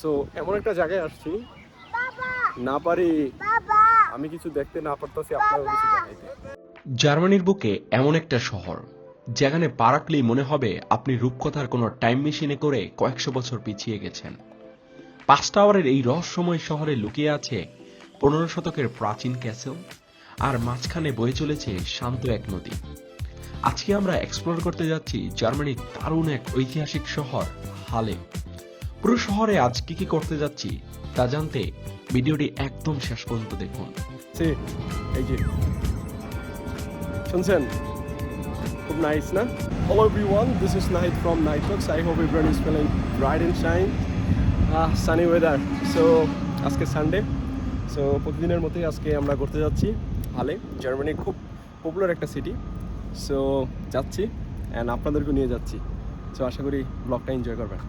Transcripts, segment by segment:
So এমন একটা জায়গায় আসছি, না পারি আমি কিছু দেখতে না পারতাছি, আপনারাও কিছু দেখাইতে। জার্মানির বুকে এমন একটা শহর যেখানে পা রাখলেই মনে হবে আপনি রূপকথার কোনো টাইম মেশিনে করে কয়েকশো বছর পিছিয়ে গেছেন। ৫ টাওয়ারের এই রহস্যময় শহরে লুকিয়ে আছে ১৫ শতকের প্রাচীন ক্যাসেল, আর মাঝখানে বয়ে চলেছে শান্ত এক নদী। আজকে আমরা এক্সপ্লোর করতে যাচ্ছি জার্মানির দারুণ এক ঐতিহাসিক শহর হালে। পুরো শহরে আজ কি কি করতে যাচ্ছি তা জানতে ভিডিওটি একদম শেষ পর্যন্ত দেখুন। এই যে শুনছেন, খুব নাইস না? Hello everyone, this is Nahid from Nightworks. I hope everyone is feeling bright and shine. Sunny weather. So আজকে সানডে, সো প্রতিদিনের মতোই আজকে আমরা ঘুরতে যাচ্ছি হালে। জার্মানির খুব পপুলার একটা সিটি, সো যাচ্ছি অ্যান্ড আপনাদেরকে নিয়ে যাচ্ছি। সো আশা করি ব্লগটা এনজয় করবেন।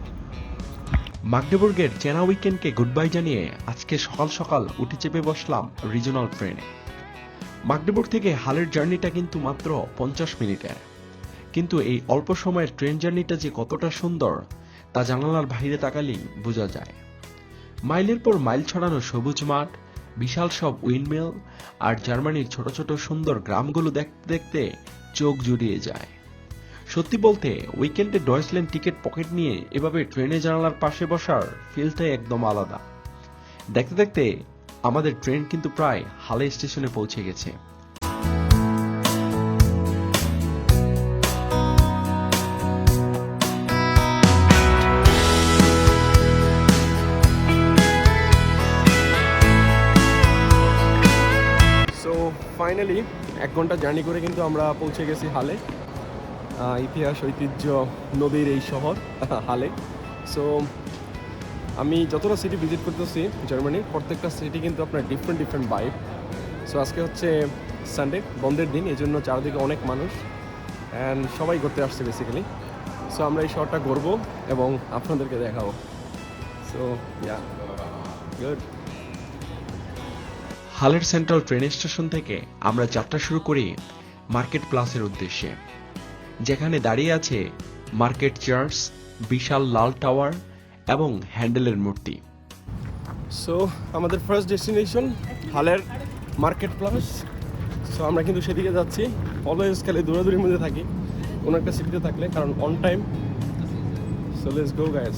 মাগডেবুর্গের চেনা উইকেন্ডকে গুড বাই জানিয়ে আজকে সকাল সকাল উঠে চেপে বসলাম রিজনাল ট্রেনে। মাগডেবুর্গ থেকে হালের জার্নিটা কিন্তু মাত্র 50 মিনিটের, কিন্তু এই অল্প সময়ের ট্রেন জার্নিটা যে কতটা সুন্দর তা জানালার বাইরে তাকালেই বোঝা যায়। মাইলের পর মাইল ছড়ানো সবুজ মাঠ, বিশাল সব উইন্ডমিল আর জার্মানির ছোট ছোট সুন্দর গ্রামগুলো দেখতে দেখতে চোখ জুড়িয়ে যায়। সত্যি বলতে উইকেন্ডে ডয়েচল্যান্ড টিকিট পকেট নিয়ে এভাবে ট্রেনে জানালার পাশে বসার ফিলটাই একদম আলাদা। দেখতে দেখতে আমাদের ট্রেন কিন্তু প্রায় হালে স্টেশনে পৌঁছে গেছে। সো ফাইনালি 1 ঘন্টা জার্নি করে কিন্তু আমরা পৌঁছে গেছি হালে। ইতিহাস ঐতিহ্য নদীর এই শহর হালে। সো আমি যতটা সিটি ভিজিট করতেছি জার্মানির, প্রত্যেকটা সিটি কিন্তু আপনার ডিফারেন্ট ভাইব। সো আজকে হচ্ছে সানডে, বন্ধের দিন, এই জন্য চারদিকে অনেক মানুষ অ্যান্ড সবাই ঘুরতে আসছে বেসিক্যালি। সো আমরা এই শহরটা ঘুরবো এবং আপনাদেরকে দেখাবো। So yeah good. হালের সেন্ট্রাল ট্রেন স্টেশন থেকে আমরা যাত্রা শুরু করি মার্কেট প্লাসের উদ্দেশ্যে, যেখানে দাঁড়িয়ে আছে মার্কেট চার্চ, বিশাল লাল টাওয়ার এবং হ্যান্ডেলের মূর্তি। সো আমাদের ফার্স্ট ডেস্টিনেশন হালের মার্কেট প্লাস। সো আমরা কিন্তু সেদিকে যাচ্ছি। অলওয়েজ খালি দৌড়াদৌড়ির মধ্যে থাকি কোনো একটা সিটিতে থাকলে, কারণ on time. So let's go guys.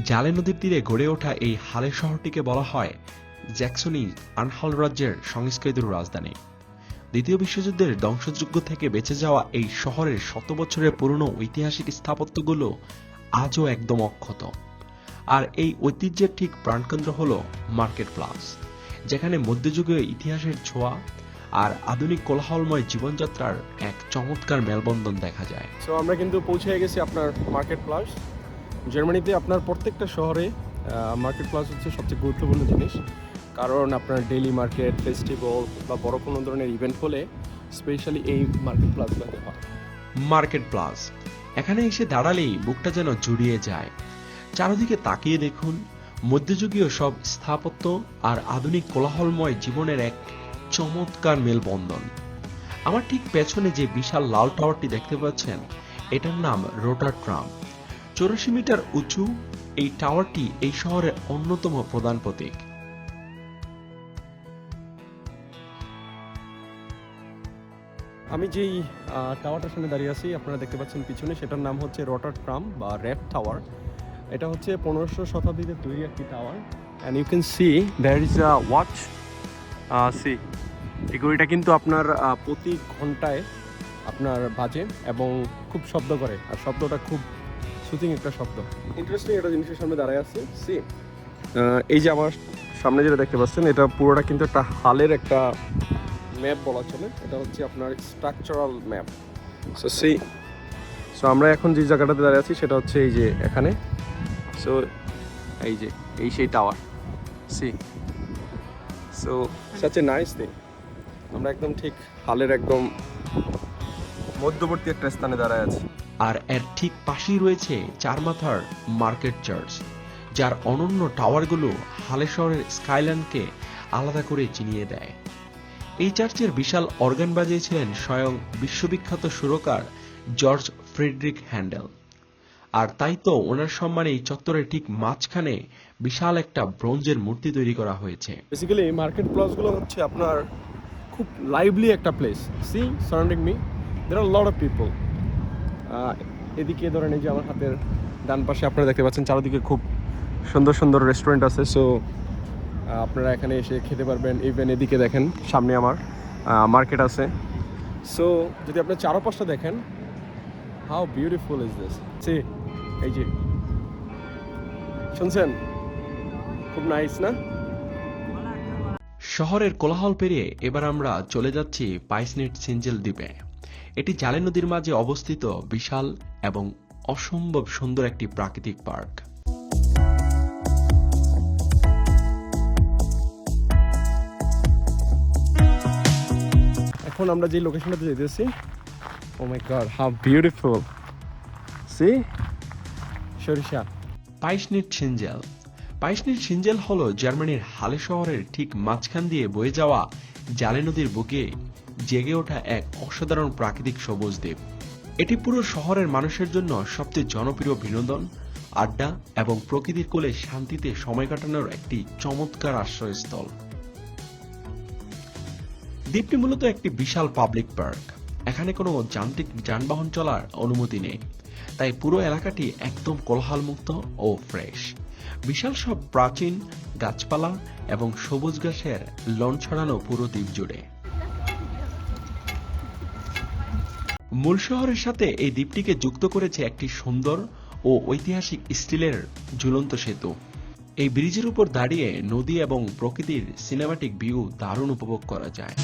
জালে নদীর তীরে গড়ে ওঠা এই হালে শহরটিকে বলা হয় জ্যাকসনি আনহাল রাজ্যের সংস্কৃতির রাজধানী। দ্বিতীয় বিশ্বযুদ্ধের ধ্বংসযজ্ঞ থেকে বেঁচে যাওয়া এই শহরের শত বছরের পুরনো ঐতিহাসিক স্থাপত্যগুলো আজও একদম অক্ষত। আর এই ঐতিহ্যের ঠিক প্রাণকেন্দ্র হল মার্কেট প্লাস, যেখানে মধ্যযুগীয় ইতিহাসের ছোঁয়া আর আধুনিক কোলাহলময় জীবনযাত্রার এক চমৎকার মেলবন্ধন দেখা যায়। সো আমরা কিন্তু পৌঁছে গেছি আপনার মার্কেট প্লাস। জার্মানিতে আপনার প্রত্যেকটা শহরে মার্কেট প্লাস হচ্ছে সবচেয়ে গুরুত্বপূর্ণ জিনিস, কারণ আপনার ডেইলি মার্কেট, ফেস্টিভ্যাল বা বড় কোনো ধরনের ইভেন্ট হলে স্পেশালি এই মার্কেট প্লাসগুলোতে হয়। মার্কেট প্লাস, এখানে এসে দাঁড়ালেই বুকটা যেন জুড়িয়ে যায়। চারদিকে তাকিয়ে দেখুন, মধ্যযুগীয় সব স্থাপত্য আর আধুনিক কোলাহলময় জীবনের এক চমৎকার মেলবন্ধন। আমার ঠিক পেছনে যে বিশাল লাল টাওয়ারটি দেখতে পাচ্ছেন, এটার নাম রোটার ট্রাম। 84 মিটার উঁচু এই টাওয়ারটি এই শহরের অন্যতম প্রধান প্রতীক। আমি যেই টাওয়ারটার সামনে দাঁড়িয়ে আছি, আপনারা দেখতে পাচ্ছেন পিছনে, সেটার নাম হচ্ছে রটার ট্রাম বা রেড টাওয়ার। এটা হচ্ছে 1500 শতাব্দীতে তৈরি একটি tower. And you can see there is a watch. See এই ঘড়িটা কিন্তু আপনার প্রতি ঘন্টায় আপনার বাজে এবং খুব শব্দ করে, আর শব্দটা খুব সুতিং একটা শব্দ। ইন্টারেস্টিং একটা জিনিসের সামনে দাঁড়ায় আছি। সি এই যে আমার সামনে যেটা দেখতে পাচ্ছেন, এটা পুরোটা কিন্তু একটা হালের একটা ম্যাপ বলা চলে। এটা হচ্ছে আপনার স্ট্রাকচারাল ম্যাপ। সো আমরা এখন যে জায়গাটাতে দাঁড়িয়ে আছি সেটা হচ্ছে এই যে এখানে। সো এই যে এই সেই tower. So such a nice thing. আমরা একদম ঠিক হালের একদম মধ্যবর্তী একটা স্থানে দাঁড়ায় আছি। আর এর ঠিক পাশেই রয়েছে 4 মাথার মার্কেট চার্চ, যার অনন্য টাওয়ারগুলো হালে শহরের স্কাইল্যান্ডকে আলাদা করে চিনিয়ে দেয়। এই চার্চের বিশাল অর্গান বাজিয়েছিলেন স্বয়ং বিশ্ববিখ্যাত সুরকার জর্জ ফ্রেডরিক হ্যান্ডেল। আর তাই তো ওনার সম্মানে এই চত্বরের ঠিক মাঝখানে বিশাল একটা ব্রোঞ্জের মূর্তি তৈরি করা হয়েছে। বেসিক্যালি মার্কেট প্লেসগুলো হচ্ছে আপনার খুব লাইভলি একটা place. See surrounding me there are lot of people. এদিকে ধরেন এই যে আমার হাতের ডান পাশে আপনারা দেখতে পাচ্ছেন চারিদিকে খুব সুন্দর সুন্দর রেস্টুরেন্ট আছে। সো আপনারা এখানে এসে খেতে পারবেন। ইভেন এদিকে দেখেন সামনে আমার মার্কেট আছে। সো যদি আপনার চারপাশটা দেখেন, how beautiful is this. See এই যে শুনছেন, খুব নাইস না? শহরের কোলাহল পেরিয়ে এবার আমরা চলে যাচ্ছি পাইসনেট সিঞ্জেল দ্বীপে। এটি জালে নদীর মাঝে অবস্থিত বিশাল এবং অসম্ভব সুন্দর একটি প্রাকৃতিক পার্ক। এখন আমরা যে লোকেশনটাতে যেতেছি, ও my god how beautiful. C সরিষা। পাইসনেট সিঞ্জেল হলো জার্মানির হালে শহরের ঠিক মাঝখান দিয়ে বয়ে যাওয়া জালে নদীর বুকে জেগে ওঠা এক অসাধারণ প্রাকৃতিক সবুজ দ্বীপ। এটি পুরো শহরের মানুষের জন্য সবচেয়ে জনপ্রিয় বিনোদন, আড্ডা এবং প্রকৃতির কোলে শান্তিতে সময় কাটানোর একটি চমৎকার আশ্রয়স্থল। দ্বীপটি মূলত একটি বিশাল পাবলিক পার্ক। এখানে কোনো যান্ত্রিক যানবাহন চলার অনুমতি নেই, তাই পুরো এলাকাটি একদম কোলাহলমুক্ত ও ফ্রেশ। বিশাল সব প্রাচীন গাছপালা এবং সবুজ ঘাসের লন ছড়ানো পুরো দ্বীপ জুড়ে। মূল শহরের সাথে এই দ্বীপটিকে যুক্ত করেছে একটি সুন্দর ও ঐতিহাসিক স্টিলের ঝুলন্ত সেতু। এই ব্রিজের উপর দাঁড়িয়ে নদী এবং প্রকৃতির সিনেমাটিক ভিউ দারুণ উপভোগ করা যায়।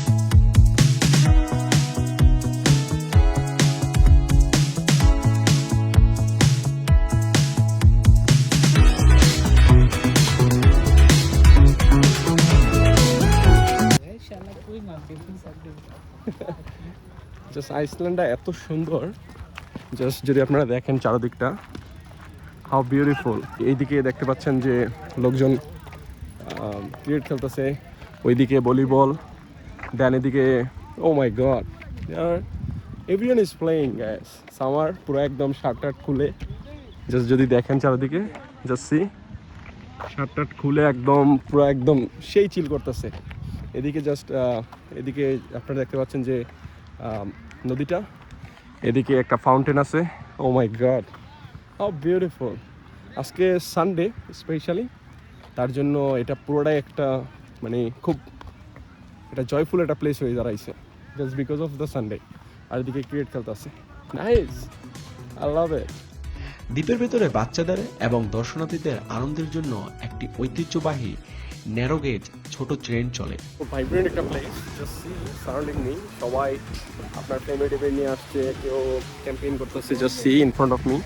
জাস্ট আইসল্যান্ডটা এত সুন্দর, জাস্ট যদি আপনারা দেখেন চারদিকটা, হাউ বিউটিফুল। এইদিকে দেখতে পাচ্ছেন যে লোকজন ক্রিকেট খেলতেছে, ওইদিকে ভলিবল, দেন এদিকে oh my god everyone is playing gas. Summer পুরো একদম শার্ট টার্ট খুলে, জাস্ট যদি দেখেন চারদিকে, জাস্ট সি শার্ট টার্ট খুলে একদম পুরো একদম সেই চিল করতেছে। এদিকে জাস্ট এদিকে আপনারা দেখতে পাচ্ছেন যে নদীটা, এদিকে একটা ফাউন্টেন আছে। ও মাই গড হাউ বিউটিফুল। আজকে সানডে স্পেশালি, তার জন্য এটা পুরোটাই একটা মানে খুব এটা জয়ফুল একটা প্লেস হয়ে দাঁড়াইছে, just because of the Sunday. আর এদিকে ক্রিকেট খেলতেছে, নাইস, আই লাভ ইট। দ্বীপের ভেতরে বাচ্চাদের এবং দর্শনার্থীদের আনন্দের জন্য একটি ঐতিহ্যবাহী ন্যারোগেজ ছোট ট্রেন চলে। খুব ভাইব্রেন্ট একটা place, just see surrounding me. সবাই আপনার ফ্যামিলি টেবিল নিয়ে আসছে, কেউ ক্যাম্পেইন করতেছে, just see in front of me.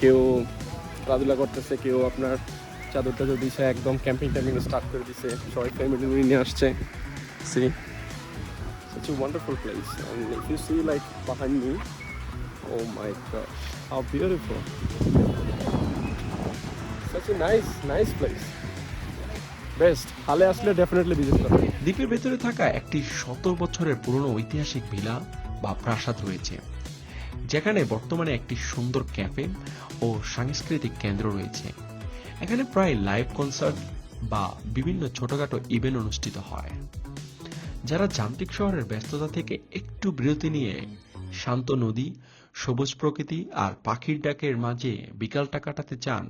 কেউ খেলাধুলা করতেছে, কেউ আপনার চাদর টাদর দিছে, একদম ক্যাম্পিং স্টার্ট করে দিছে, সবাই ফ্যামিলি নিয়ে আসছে। See such a wonderful place, and if you see like behind me, oh my gosh how beautiful, such a nice place. Best, হালে আসলে ডেফিনেটলি ভিজিট করবেন। দ্বীপের ভেতরে থাকা একটি 100 বছরের পুরনো ঐতিহাসিক ভিলা বা প্রাসাদ রয়েছে, যেখানে বর্তমানে একটি সুন্দর ক্যাফে ও সাংস্কৃতিক কেন্দ্র রয়েছে। এখানে প্রায় লাইভ কনসার্ট বা বিভিন্ন ছোটখাটো ইভেন্ট অনুষ্ঠিত হয়। যারা যান্ত্রিক শহরের ব্যস্ততা থেকে একটু বিরতি নিয়ে শান্ত নদী, সবুজ প্রকৃতি আর পাখির ডাকের মাঝে বিকালটা কাটাতে চান,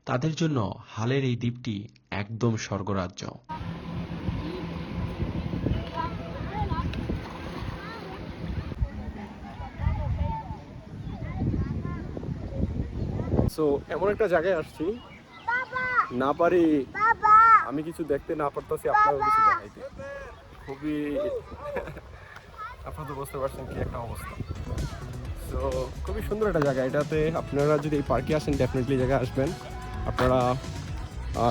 তাদের জন্য হালের এই দ্বীপটি একদম স্বর্গরাজ্য। সো এমন একটা জায়গায় আসছি, না পারি আমি কিছু দেখতে, না পারতেছি আপনারাও কিছু দেখাইতে। খুবই আপনারা তো বুঝতে পারছেন কি একটা অবস্থা। সো খুবই সুন্দর একটা জায়গা। এটাতে আপনারা যদি এই পার্কে আসেন, ডেফিনেটলি জায়গায় আসবেন, আপনারা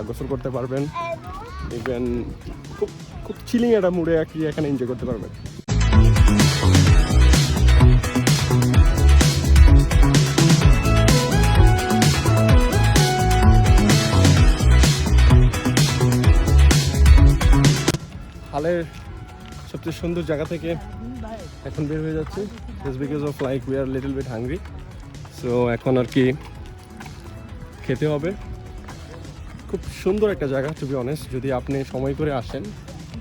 গোসল করতে পারবেন, ইভেন খুব খুব চিলিং একটা মুডে আর কি এখানে এনজয় করতে পারবেন। হালের সবচেয়ে সুন্দর জায়গা থেকে এখন বের হয়ে যাচ্ছে, just because of like we are little bit hungry. So এখন আর কি খেতে হবে। খুব সুন্দর একটা জায়গা টু বি অনেস্ট। যদি আপনি সময় করে আসেন,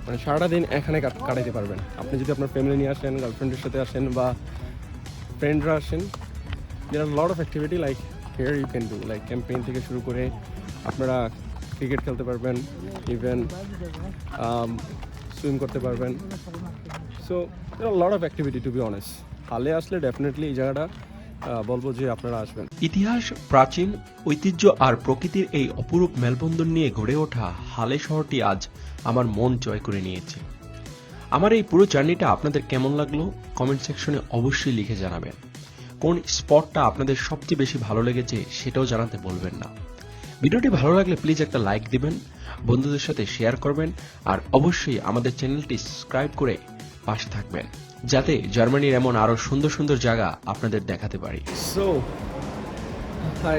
মানে সারাটা দিন এখানে কাটাইতে পারবেন। আপনি যদি আপনার ফ্যামিলি নিয়ে আসেন, গার্লফ্রেন্ডের সাথে আসেন বা ফ্রেন্ডরা আসেন, there are lot of activity like here you can do, like campaign থেকে শুরু করে আপনারা ক্রিকেট খেলতে পারবেন, ইভেন সুইম করতে পারবেন। So there are lot of activity to be honest. হালে আসলে ডেফিনেটলি এই জায়গাটা বলবো যে আপনারা আসবেন। ইতিহাস, প্রাচীন ঐতিহ্য আর প্রকৃতির এই অপরূপ মেলবন্ধন নিয়ে গড়ে ওঠা হালে শহরটি আজ আমার মন জয় করে নিয়েছে। আমার এই পুরো জার্নিটা আপনাদের কেমন লাগলো কমেন্ট সেকশনে অবশ্যই লিখে জানাবেন। কোন স্পটটা আপনাদের সবচেয়ে বেশি ভালো লেগেছে সেটাও জানাতে বলবেন না। ভিডিওটি ভালো লাগলে প্লিজ একটা লাইক দিবেন, বন্ধুদের সাথে শেয়ার করবেন আর অবশ্যই আমাদের চ্যানেলটি সাবস্ক্রাইব করে পাশে থাকবেন, যাতে জার্মানির এমন আরো সুন্দর সুন্দর জায়গা আপনাদের দেখাতে পারি। So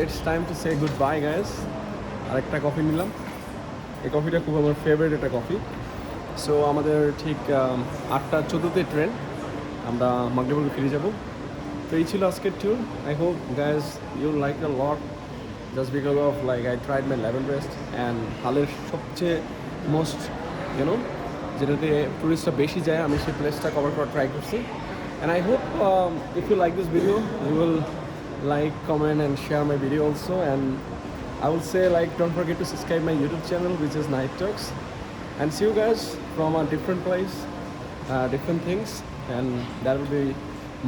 it's time to say good bye guys. আরেকটা কফি নিলাম। এই কফিটা খুব আমার ফেভারিট একটা কফি। সো আমাদের ঠিক 8:14 ট্রেন, আমরা মাগডেবুর্গে ফিরে যাব। তো এই ছিল আজকের tour. I hope guys you like a lot, just because of like I tried my level best and হালের সবচেয়ে মোস্ট যেটাতে টুরিস্টরা বেশি যায়, আমি সেই প্লেসটা কভার করার ট্রাই করছি। And I hope if you like this video you will like, comment and share my video also, and I will say like don't forget to subscribe my YouTube channel which is Night Talks, and see you guys from a different place, different things, and that will be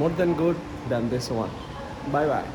more than good than this one. Bye bye.